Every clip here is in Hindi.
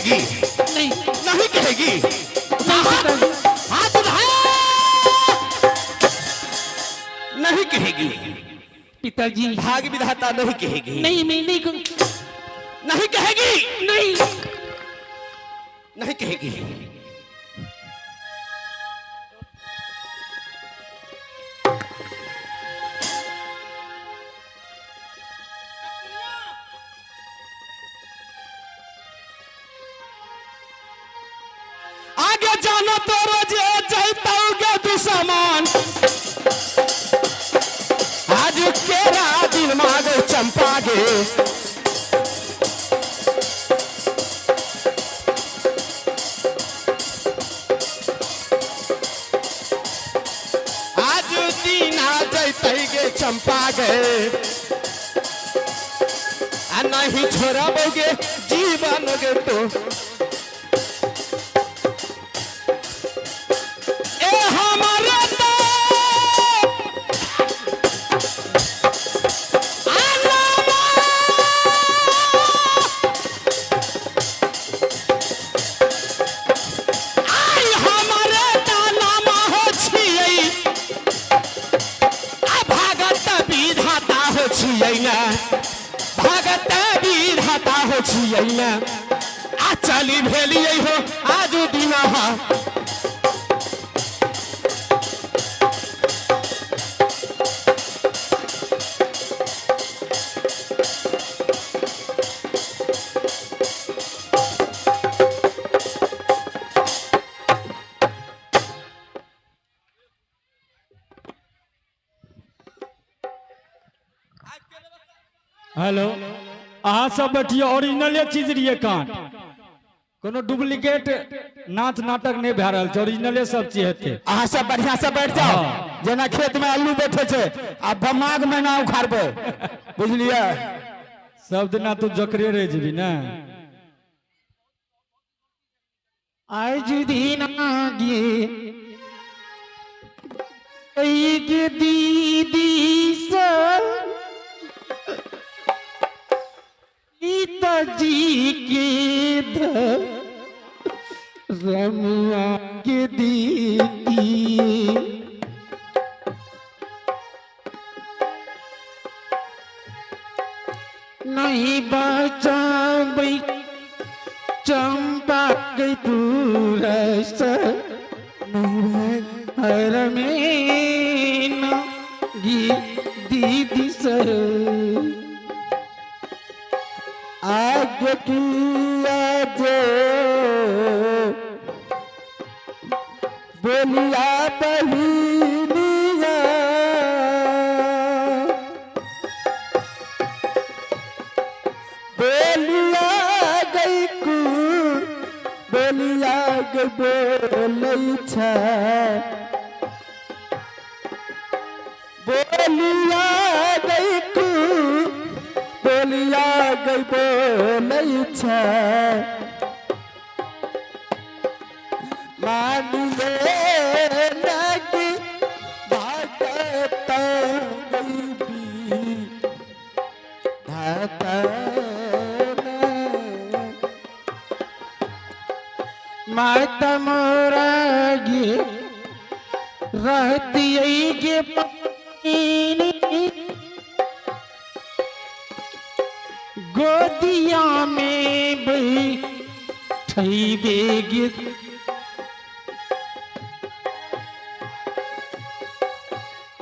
कहेगी? नहीं नहीं कहेगी? हाथ उठा। नहीं कहेगी पिताजी। भाग विधाता नहीं कहेगी? नहीं मैं नहीं कहूँ। नहीं कहेगी? नहीं नहीं कहेगी। आगे जाना तो रोजे जैतौगे दुश्मन। आज केरा दिन माग चंपा गे। आज दिन आ जैतौगे चंपा गे। नहीं छोड़ोगे जीवन गे तो भगत विधाता हो छियै ना। आ चली भेलियै हो आज दिन। हेलो अहाँ सब बैठिए ओरिजिनले चीज रहिए कान कोनो डुप्लीकेट नाच नाटक नहीं भै रहल छै ओरिजिनले सब चीज हेते अहाँ सब बढ़िया से बैठ जाओ जना खेत में आलू बैठे छे आ बमाग में ना उखाड़बे बुझलिए सब दिना तू जकरे रह जेबी ना आज दिन आगे एक दीदी सा जी के रमुआ के दीदी नहीं बचा चंपा गई पूरा हर में दीदी सर आज किया जो बोलिया बहिनिया बोलिया गई कु बोलिया गई बोलै छै बोलिया गई कु बोलिया गई बोलै छै मानिले लगी भागत गई धाता माता मोरा गे रहती गे गोदिया में बैठेगी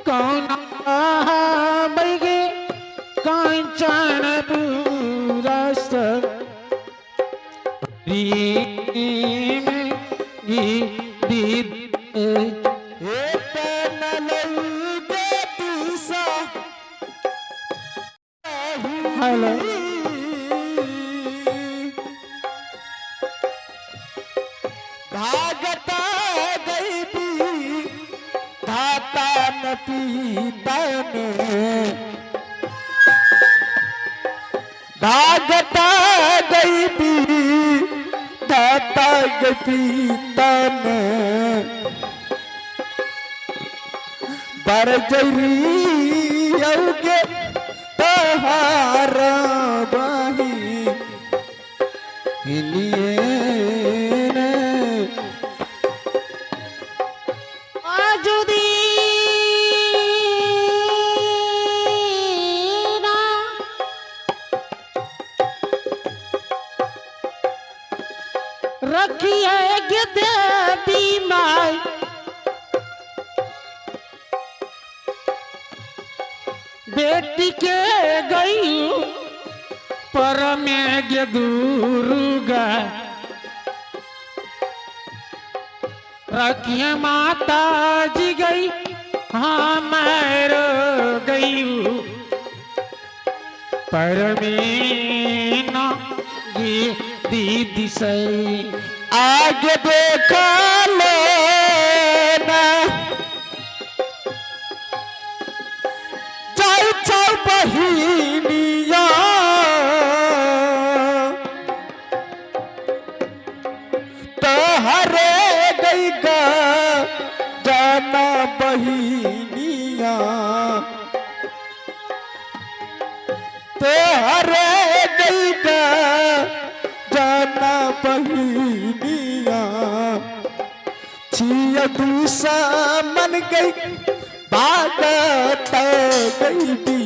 कौन बैगे कांचन पूरस हेलो भागता गई धाता न पीता ने भागता गई धाता गई पीता ने बरजरी औगे तहारा बाही लिए रखिए देवी माई बेटी के गई पर में गे दुर्गा रखिए माता जी गई हाँ मैं गई पर में ना ये दीदी से आगे देखा लेना जाओ जाओ बहिनिया तो हरे गई गा जाना बहिनिया तो हरे गई गा जाना बहिनिया छिया दूसा मन गई बागत गई दी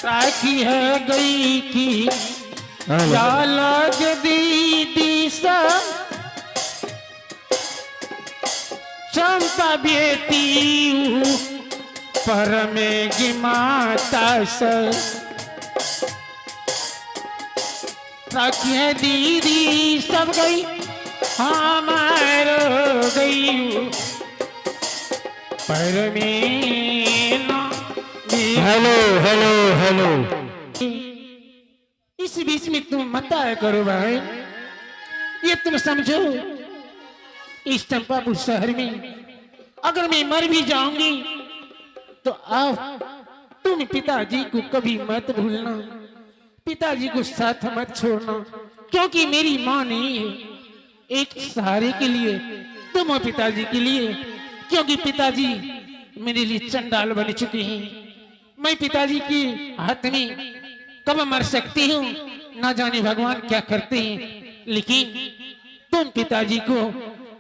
राखी है गई की लग दीदी सा चंपा बेटी पर में गिमाता से राखी है दीदी सब गई हमार गई पर में ना हेलो हेलो हेलो। इस बीच में तुम मत आया करो भाई, ये तुम समझो इस चंपापुर शहर में अगर मैं मर भी जाऊंगी तो आप तुम पिताजी को कभी मत भूलना, पिताजी को साथ मत छोड़ना, क्योंकि मेरी माँ नहीं है एक सहारे के लिए तुम हो पिताजी के लिए, क्योंकि पिताजी मेरे लिए चंडाल बन चुके हैं। मैं पिताजी के हाथ में कब मर सकती हूँ ना जाने भगवान क्या करते हैं, लेकिन तुम पिताजी को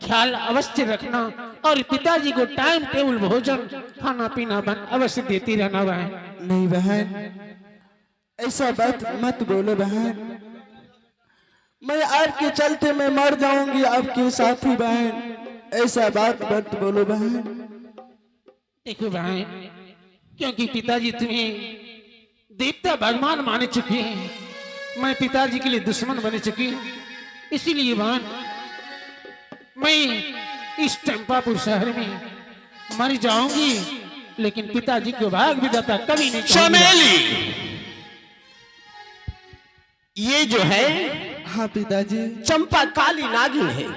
ख्याल अवश्य रखना और पिताजी को टाइम टेबल भोजन खाना पीना बन अवश्य देती रहना बहन। नहीं बहन, ऐसा बात मत बोलो बहन, मैं आपके चलते मैं मर जाऊंगी आपके साथी बहन, ऐसा बात मत बोलो बहन। देखो बहन, क्योंकि पिताजी तुम्हें देवता भगवान माने चुके हैं, मैं पिताजी के लिए दुश्मन बन चुकी हूँ, इसीलिए बहन मैं इस चंपापुर शहर में मर जाऊंगी, लेकिन पिताजी को भाग विधाता कभी नहीं चमेली, ये जो है हाँ पिताजी। चंपा काली नागिन है,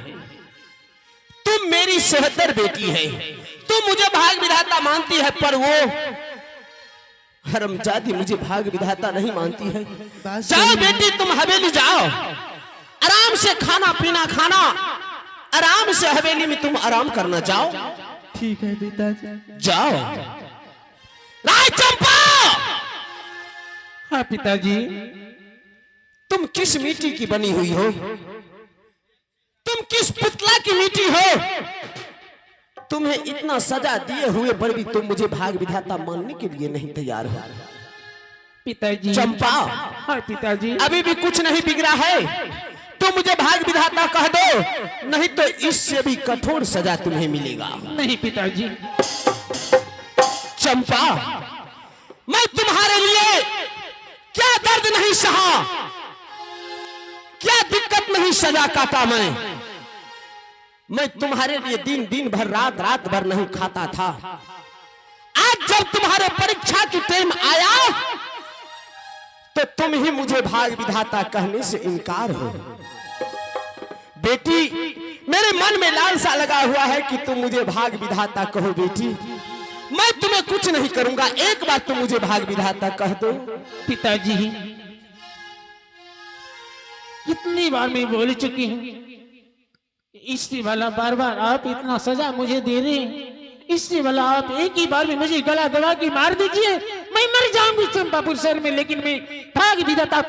तुम मेरी सोहतर बेटी है, तुम मुझे भाग विधाता मानती है, पर वो हरमजादी मुझे भाग विधाता नहीं मानती है। जाओ बेटी तुम हवेली जाओ, आराम से खाना पीना खाना, आराम से हवेली में तुम आराम करना जाओ। ठीक है पिताजी। जाओ। राय चंपा, हाँ पिताजी। तुम किस मिट्टी की बनी हुई हो, तुम किस पुतला की मिट्टी हो, तुम्हें इतना सजा दिए हुए पर भी तुम मुझे भाग विधाता मानने के लिए नहीं तैयार हो। पिताजी। चंपा, हाँ पिताजी। अभी भी कुछ नहीं बिगड़ा है, तुम मुझे भाग विधाता कह दो, नहीं तो इससे भी कठोर सजा तुम्हें मिलेगा। नहीं पिताजी। चंपा, मैं तुम्हारे लिए क्या दर्द नहीं सहा, क्या दिक्कत नहीं सजा काटा, मैं तुम्हारे लिए दिन दिन भर रात रात भर नहीं खाता था। आज जब तुम्हारे परीक्षा की टाइम आया तो तुम ही मुझे भाग विधाता कहने से इनकार हो। बेटी, मेरे मन में लालसा लगा हुआ है कि तुम मुझे भाग विधाता कहो। बेटी, मैं तुम्हें कुछ नहीं करूंगा, एक बार तुम मुझे भाग विधाता कह दो। पिताजी, कितनी बार मैं बोल चुकी हूँ, इससे वाला बार बार आप इतना सजा मुझे दे रहे हैं, इससे वाला आप एक ही बार में मुझे गला दबा के मार दीजिए, मैं मर जाऊंगी चंपापुर शहर में, लेकिन मैं भाग विधाता